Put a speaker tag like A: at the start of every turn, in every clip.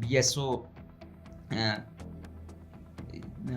A: BSO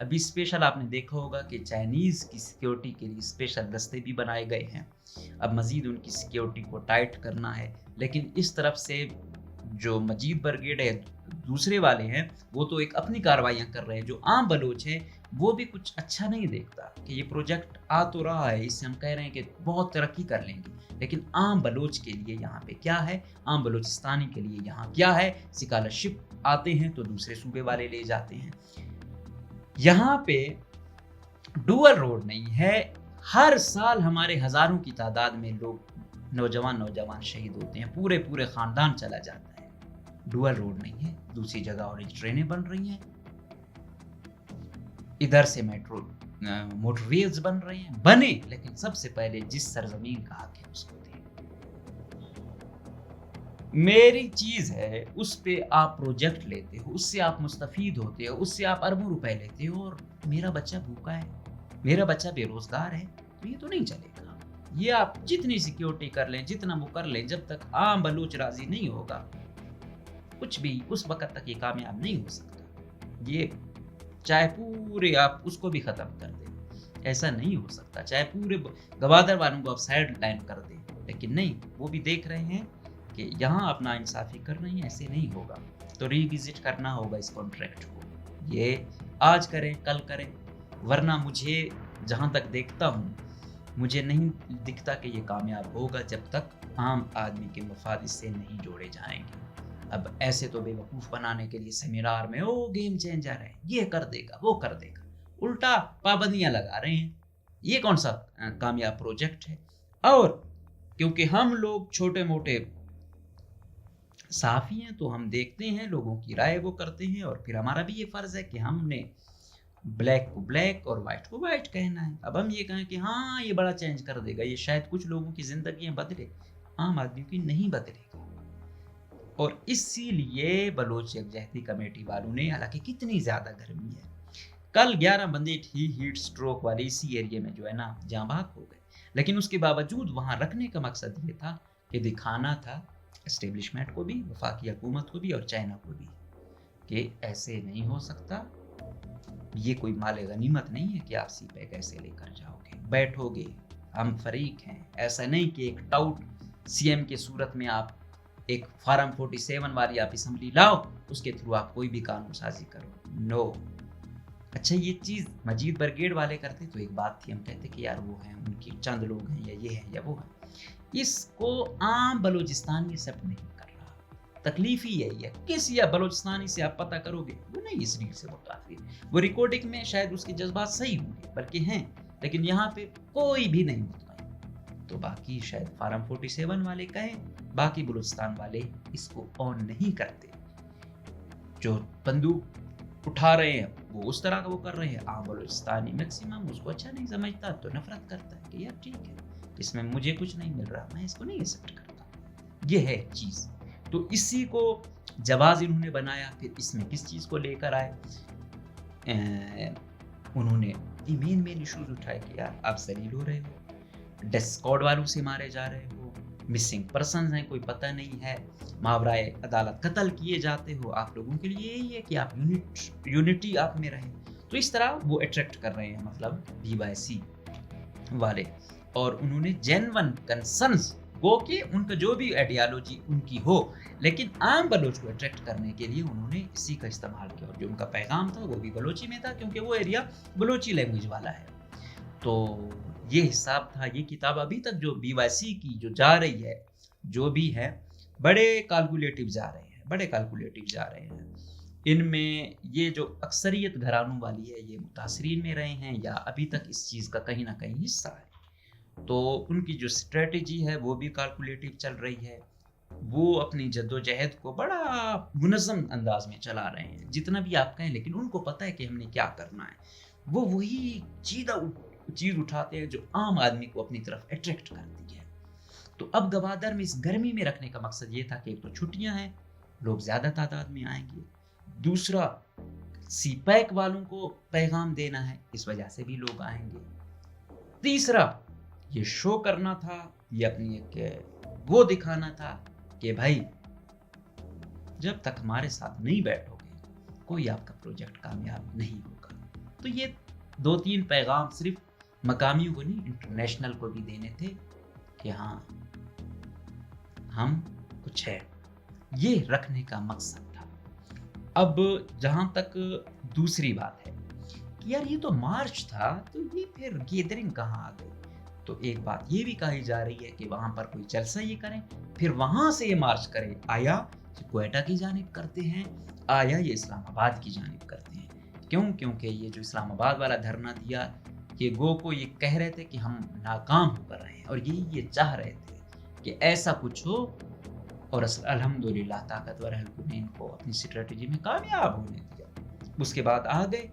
A: ابھی special آپ نے دیکھا ہوگا کہ چائنیز کی سیکیورٹی کے لیے اسپیشل دستے بھی بنائے گئے ہیں. اب مزید ان کی سیکیورٹی کو ٹائٹ کرنا ہے. لیکن اس طرف سے جو مجید برگیڈ ہے دوسرے والے ہیں وہ تو ایک اپنی کارروائیاں کر رہے ہیں. جو عام بلوچ ہیں وہ بھی کچھ اچھا نہیں دیکھتا کہ یہ پروجیکٹ آ تو رہا ہے, اس سے ہم کہہ رہے ہیں کہ بہت ترقی کر لیں گے, لیکن عام بلوچ کے لیے یہاں پہ کیا ہے, عام بلوچستانی کے لیے یہاں کیا ہے. اسکالرشپ آتے ہیں تو دوسرے صوبے والے لے جاتے ہیں. یہاں پہ ڈوئل روڈ نہیں ہے. ہر سال ہمارے ہزاروں کی تعداد میں لوگ نوجوان شہید ہوتے ہیں, پورے خاندان چلا جاتا ہے. ڈوئل روڈ نہیں ہے. دوسری جگہ اور ٹرینیں بن رہی ہیں, ادھر سے میٹرو موٹر ویز بن رہے ہیں, بنے, لیکن سب سے پہلے جس سرزمین کا حق ہے اس کو دیں. میری چیز ہے, اس پہ آپ پروجیکٹ لیتے ہو, اس سے آپ مستفید ہوتے ہو, اس سے آپ اربوں روپے لیتے ہو, اور میرا بچہ بھوکا ہے, میرا بچہ بے روزگار ہے, تو یہ تو نہیں چلے گا. یہ آپ جتنی سیکیورٹی کر لیں, جتنا وہ کر لیں, جب تک عام بلوچ راضی نہیں ہوگا کچھ بھی اس وقت تک یہ کامیاب نہیں ہو سکتا. یہ چاہے پورے آپ اس کو بھی ختم کر دیں, ایسا نہیں ہو سکتا. چاہے پورے گوادر والوں کو آپ سائڈ لائن کر دیں, لیکن نہیں, وہ بھی دیکھ رہے ہیں کہ یہاں آپ ناانصافی کر رہے ہیں, ایسے نہیں ہوگا. تو ری وزٹ کرنا ہوگا اس کانٹریکٹ کو. یہ آج کریں کل کریں, ورنہ مجھے جہاں تک دیکھتا ہوں مجھے نہیں دکھتا کہ یہ کامیاب ہوگا جب تک عام آدمی کے مفاد اس سے نہیں جوڑے جائیں گے. اب ایسے تو بے وقوف بنانے کے لیے سیمینار میں گیم چینجر ہے, یہ کر دے گا وہ کر دے گا, الٹا پابندیاں لگا رہے ہیں. یہ کون سا کامیاب پروجیکٹ ہے؟ اور کیونکہ ہم لوگ چھوٹے موٹے صحافی ہیں تو ہم دیکھتے ہیں, لوگوں کی رائے وہ کرتے ہیں, اور پھر ہمارا بھی یہ فرض ہے کہ ہم نے بلیک کو بلیک اور وائٹ کو وائٹ کہنا ہے. اب ہم یہ کہیں کہ ہاں یہ بڑا چینج کر دے گا, یہ شاید کچھ لوگوں کی زندگیاں بدلے, عام آدمی کی نہیں بدلے گا. اور اسی لیے بلوچ یکجہتی کمیٹی والوں نے, حالانکہ کتنی زیادہ گرمی ہے, کل 11 بندے ہیٹ سٹروک والے اسی ایریے میں جو ہے نا جاں بحق ہو گئے, لیکن اس کے باوجود وہاں رکھنے کا مقصد یہ تھا کہ دکھانا تھا اسٹیبلشمنٹ کو بھی, وفاقی حکومت کو بھی اور چائنا کو بھی, کہ ایسے نہیں ہو سکتا. یہ کوئی مال غنیمت نہیں ہے کہ آپ سی پیک ایسے لے کر جاؤ گے, بیٹھو گے, ہم فریق ہیں. ایسا نہیں کہ ایک ٹاؤٹ سی ایم کے صورت میں آپ ایک فارم 47 والی آپ اسمبلی لاؤ, اس کے تھرو آپ کوئی بھی قانون سازی کرو. نو. اچھا یہ چیز مجید برگیڈ والے کرتے تو ایک بات تھی, ہم کہتے کہ یار وہ ہیں, ان کی چند لوگ ہیں, یا یہ ہیں یا وہ ہیں. اس کو عام بلوچستانی ایکسیپٹ نہیں کر رہا. تکلیف ہی یہی ہے. کس یا بلوچستانی سے آپ پتہ کرو گے وہ نہیں اس ریل سے متاثر, وہ ریکارڈنگ میں شاید اس کے جذبات صحیح ہوں گے, بلکہ ہیں, لیکن یہاں پہ کوئی بھی نہیں مطمئن. تو باقی شاید فارم 47 والے کہیں, باقی بلوچستان والے اس کو آن نہیں کرتے. جو بندوق اٹھا رہے ہیں وہ اس طرح کا وہ کر رہے ہیں. عام بلوچستانی میکسیمم اس کو اچھا نہیں سمجھتا, تو نفرت کرتا ہے کہ یار ٹھیک ہے, اس میں مجھے کچھ نہیں مل رہا, میں اس کو نہیں ایکسیپٹ کرتا. یہ ہے چیز. تو اسی کو جواز انہوں نے بنایا. پھر اس میں کس چیز کو لے کر آئے, انہوں نے مین ایشوز اٹھائے کہ یار آپ ذلیل ہو رہے ہو, ڈسکارڈ والوں سے مارے جا رہے ہو, مسنگ پرسنز ہیں کوئی پتہ نہیں ہے, ماورائے عدالت قتل کیے جاتے ہو. آپ لوگوں کے لیے یہی ہے کہ آپ یونٹی آپ میں رہیں. تو اس طرح وہ اٹریکٹ کر رہے ہیں, مطلب BYC والے. اور انہوں نے جینون کنسرنز گو کہ ان کا جو بھی آئیڈیالوجی ان کی ہو, لیکن عام بلوچ کو اٹریکٹ کرنے کے لیے انہوں نے اسی کا استعمال کیا. اور جو ان کا پیغام تھا وہ بھی بلوچی میں تھا, کیونکہ وہ ایریا بلوچی لینگویج والا ہے. تو یہ حساب تھا. یہ کتاب ابھی تک جو BYC کی جو جا رہی ہے, جو بھی ہے, بڑے کیلکولیٹو جا رہے ہیں. ان میں یہ جو اکثریت گھرانوں والی ہے یہ متاثرین میں رہے ہیں, یا ابھی تک اس چیز کا کہیں نہ کہیں حصہ ہے. تو ان کی جو اسٹریٹجی ہے وہ بھی کیلکولیٹو چل رہی ہے. وہ اپنی جدوجہد کو بڑا منظم انداز میں چلا رہے ہیں, جتنا بھی آپ کہیں, لیکن ان کو پتہ ہے کہ ہم نے کیا کرنا ہے. وہ وہی چیز اٹھاتے ہیں جو عام آدمی کو اپنی طرف اٹریکٹ کرتی ہے. تو اب گوادر میں اس گرمی میں رکھنے کا مقصد یہ تھا کہ ایک تو چھٹیاں ہیں, لوگ زیادہ تعداد میں آئیں گے. دوسرا سی پیک والوں کو پیغام دینا ہے, اس وجہ سے بھی لوگ آئیں گے. تیسرا یہ شو کرنا تھا, یہ اپنی ایک وہ دکھانا تھا کہ بھائی جب تک ہمارے ساتھ نہیں بیٹھو گے کوئی آپ کا پروجیکٹ کامیاب نہیں ہوگا. تو یہ 2-3 پیغام صرف مقامیوں کو نہیں انٹرنیشنل کو بھی دینے تھے کہ ہاں ہم کچھ ہے، یہ رکھنے کا مقصد تھا۔ اب جہاں تک دوسری بات ہے کہ یار یہ تو مارچ تھا تو یہ پھر گیدرنگ کہاں آ گئی، تو ایک بات یہ بھی کہی جا رہی ہے کہ وہاں پر کوئی جلسہ یہ کریں پھر وہاں سے یہ مارچ کرے، آیا یہ کوئٹہ کی جانب کرتے ہیں، آیا یہ اسلام آباد کی جانب کرتے ہیں۔ کیونکہ یہ جو اسلام آباد والا دھرنا دیا یہ گو کو یہ کہہ رہے تھے کہ ہم ناکام ہو کر رہے ہیں، اور یہ چاہ رہے تھے کہ ایسا کچھ ہو، اور الحمدللہ طاقتور حلقوں نے ان کو اپنی اسٹریٹجی میں کامیاب ہونے دیا۔ اس کے بعد آ گئے،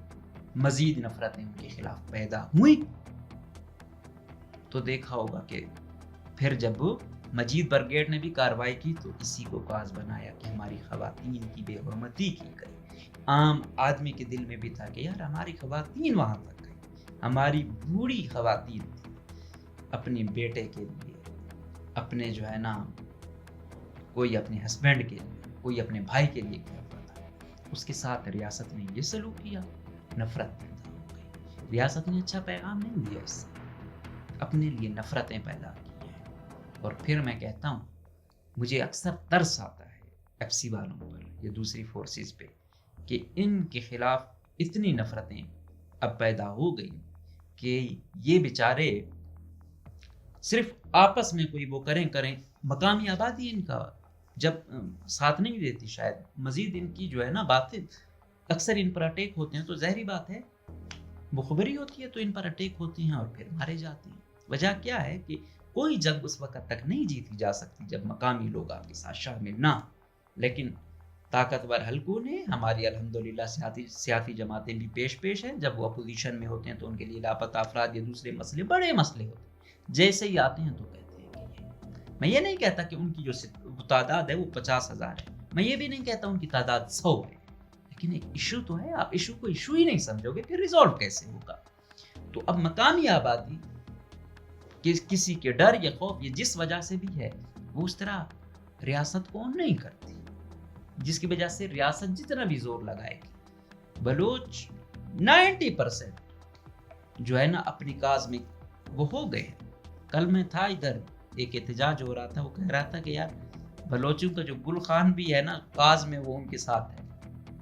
A: مزید نفرتیں ان کے خلاف پیدا ہوئی، تو دیکھا ہوگا کہ پھر جب مجید برگیڈ نے بھی کارروائی کی تو اسی کو کاز بنایا کہ ہماری خواتین کی بے حرمتی کی گئی۔ عام آدمی کے دل میں بھی تھا کہ یار ہماری خواتین وہاں تک گئی، ہماری بوڑھی خواتین تھی، اپنے بیٹے کے لیے، اپنے جو ہے نا کوئی اپنے ہسبینڈ کے لیے، کوئی اپنے بھائی کے لیے کیا ہوا تھا، اس کے ساتھ ریاست نے یہ سلوک کیا، نفرت پیدا ہو گئی۔ ریاست نے اچھا پیغام نہیں دیا، اس سے اپنے لیے نفرتیں پیدا کی ہیں۔ اور پھر میں کہتا ہوں مجھے اکثر ترس آتا ہے ایف سی والوں پر یا دوسری فورسز پہ کہ ان کے خلاف اتنی نفرتیں اب پیدا ہو گئی کہ یہ بیچارے صرف آپس میں کوئی وہ کریں، مقامی آبادی ان کا جب ساتھ نہیں دیتی، شاید مزید ان کی جو ہے نا باتیں اکثر ان پر اٹیک ہوتے ہیں، تو ظاہری بات ہے مخبری ہوتی ہے تو ان پر اٹیک ہوتی ہیں اور پھر مارے جاتے ہیں۔ وجہ کیا ہے کہ کوئی جنگ اس وقت تک نہیں جیتی جا سکتی جب مقامی لوگ آپ کے ساتھ شامل نہ، لیکن طاقتور حلقوں نے ہماری الحمدللہ سیاسی جماعتیں بھی پیش ہیں، جب وہ اپوزیشن میں ہوتے ہیں تو ان کے لیے لاپتہ افراد یا دوسرے مسئلے بڑے مسئلے ہوتے ہیں، جیسے ہی آتے ہیں تو کہتے ہیں کہ یہ، میں یہ نہیں کہتا کہ ان کی جو تعداد ہے وہ 50,000 ہے، میں یہ بھی نہیں کہتا ان کی تعداد 100 ہے، لیکن ایک ایشو تو ہے، آپ ایشو کو ایشو ہی نہیں سمجھو گے پھر ریزالو کیسے ہوگا؟ تو اب مقامی آبادی کسی کے ڈر یا خوف یہ جس وجہ سے بھی ہے وہ اس طرح ریاست کو نہیں کرتی، جس کی وجہ سے ریاست جتنا بھی زور لگائے گی بلوچ 90% جو ہے نا اپنی کاز میں وہ ہو گئے۔ کل میں تھا ادھر، ایک احتجاج ہو رہا تھا، وہ کہہ رہا تھا کہ یار بلوچوں کا جو گل خان بھی ہے نا کاز میں وہ ان کے ساتھ ہے،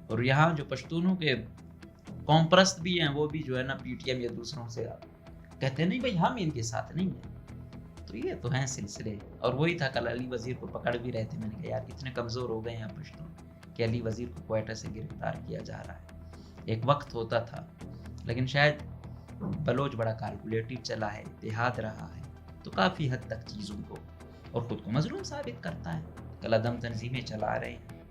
A: اور یہاں جو پشتونوں کے قوم پرست بھی ہیں وہ بھی جو ہے نا پی ٹی ایم یا دوسروں سے کہتے ہیں نہیں بھائی ہم ان کے ساتھ نہیں ہیں۔ تو یہ تو ہیں سلسلے، اور وہی تھا کل علی وزیر کو پکڑ بھی رہے تھے، میں نے کہا یار اتنے کمزور ہو گئے ہیں پشتون کہ علی وزیر کو کوئٹہ سے گرفتار کیا جا رہا ہے۔ ایک وقت ہوتا تھا، لیکن شاید بلوچ بڑا کیلکولیٹو چلا ہے، دیہات رہا ہے، تو کافی حد تک چیزوں کو اور خود کو مظلوم ثابت کرتا ہے۔ کلعدم تنظیمیں چلا رہے ہیں،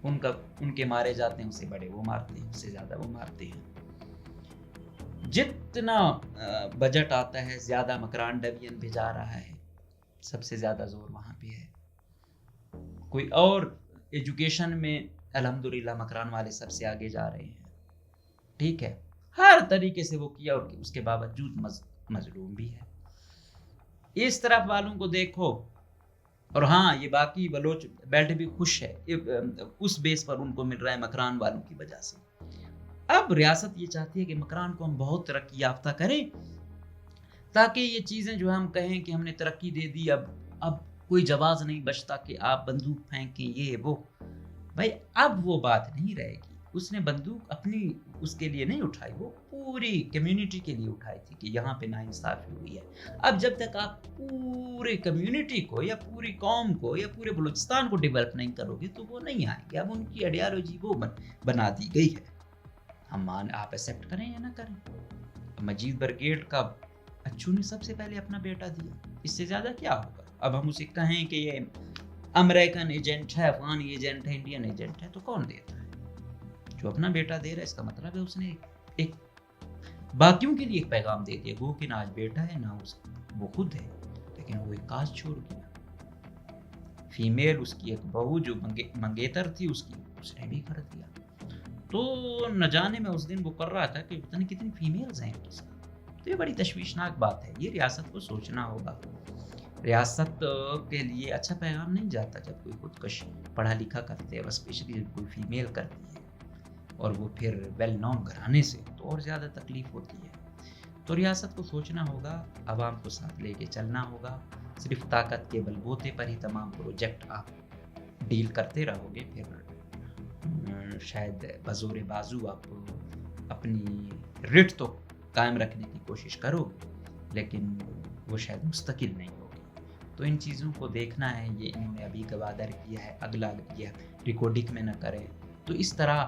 A: ان کے مارے جاتے ہیں، اسے بڑے وہ مارتے ہیں، اس سے زیادہ وہ مارتے ہیں۔ جتنا بجٹ آتا ہے زیادہ مکران ڈویژن پہ جا رہا ہے، سب سے زیادہ زور وہاں پہ ہے۔ کوئی اور ایجوکیشن میں الحمدللہ مکران والے سب سے آگے جا رہے ہیں، ٹھیک ہے، ہر طریقے سے وہ کیا، اور اس کے باوجود مظلوم بھی ہے۔ اس طرف والوں کو دیکھو، اور ہاں یہ باقی بلوچ بیلٹ بھی خوش ہے اس بیس پر ان کو مل رہا ہے مکران والوں کی وجہ سے۔ اب ریاست یہ چاہتی ہے کہ مکران کو ہم بہت ترقی یافتہ کریں تاکہ یہ چیزیں جو ہم کہیں کہ ہم نے ترقی دے دی، اب کوئی جواز نہیں بچتا کہ آپ بندوق پھینکیں یہ وہ، بھائی اب وہ بات نہیں رہے گی۔ اس نے بندوق اپنی اس کے لیے نہیں اٹھائی، وہ پوری کمیونٹی کے لیے اٹھائی تھی کہ یہاں پہ ناانصافی ہوئی ہے۔ اب جب تک آپ پورے کمیونٹی کو یا پوری قوم کو یا پورے بلوچستان کو ڈیولپ نہیں کرو گے تو وہ نہیں آئیں گے۔ اب ان کی آئیڈیالوجی وہ بنا دی گئی ہے، ہم آپ ایکسیپٹ کریں یا نہ کریں۔ مجید برگیڈ کا اچھو نے سب سے پہلے اپنا بیٹا دیا، اس سے زیادہ کیا ہوگا؟ اب ہم اسے کہیں کہ یہ امریکن ایجنٹ ہے، افغان ایجنٹ ہے، انڈین ایجنٹ ہے، تو کون دیتا ہے؟ جو اپنا بیٹا دے رہا ہے اس کا مطلب ہے اس نے ایک باقیوں کے لیے ایک پیغام دے دیا، گو کہ نہ آج بیٹا ہے نہ وہ خود ہے، لیکن وہ ایک کاج چھوڑ گیا۔ فیمیل اس کی ایک بہو جو منگیتر تھی اس نے بھی کر دیا۔ تو نہ جانے میں اس دن وہ کر رہا تھا کہ پتہ نہیں کتنی فیمیلز ہیں ان کے ساتھ۔ تو یہ بڑی تشویشناک بات ہے، یہ ریاست کو سوچنا ہوگا۔ ریاست کے لیے اچھا پیغام نہیں جاتا جب کوئی خودکش پڑھا لکھا کرتے ہیں، اسپیشلی جب کوئی فیمیل کرتی ہے۔ اور وہ پھر ویل نون گھرانے سے، تو اور زیادہ تکلیف ہوتی ہے۔ تو ریاست کو سوچنا ہوگا، عوام کو ساتھ لے کے چلنا ہوگا۔ صرف طاقت کے بل بوتے پر ہی تمام پروجیکٹ آپ ڈیل کرتے رہو گے، پھر شاید بزور بازو آپ اپنی ریٹ تو قائم رکھنے کی کوشش کرو گے، لیکن وہ شاید مستقل نہیں ہوگی۔ تو ان چیزوں کو دیکھنا ہے، یہ انہوں نے ابھی گوادر کیا ہے، اگلا یہ ریکارڈنگ میں نہ کرے۔ تو اس طرح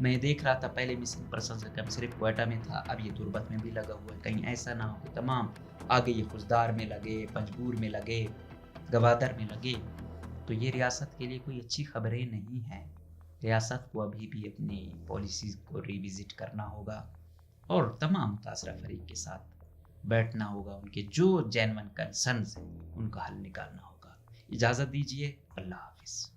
A: میں دیکھ رہا تھا پہلے مسنگ پرسن کا کم صرف کوئٹہ میں تھا، اب یہ تربت میں بھی لگا ہوا ہے، کہیں ایسا نہ ہو کہ تمام آگے یہ خزدار میں لگے، پنجگور میں لگے، گوادر میں لگے۔ تو یہ ریاست کے لیے کوئی اچھی خبریں نہیں ہیں۔ ریاست کو ابھی بھی اپنی پالیسیز کو ریوزٹ کرنا ہوگا اور تمام متاثرہ فریق کے ساتھ بیٹھنا ہوگا، ان کے جو جینون کنسرنز ہیں ان کا حل نکالنا ہوگا۔ اجازت دیجیے، اللہ حافظ۔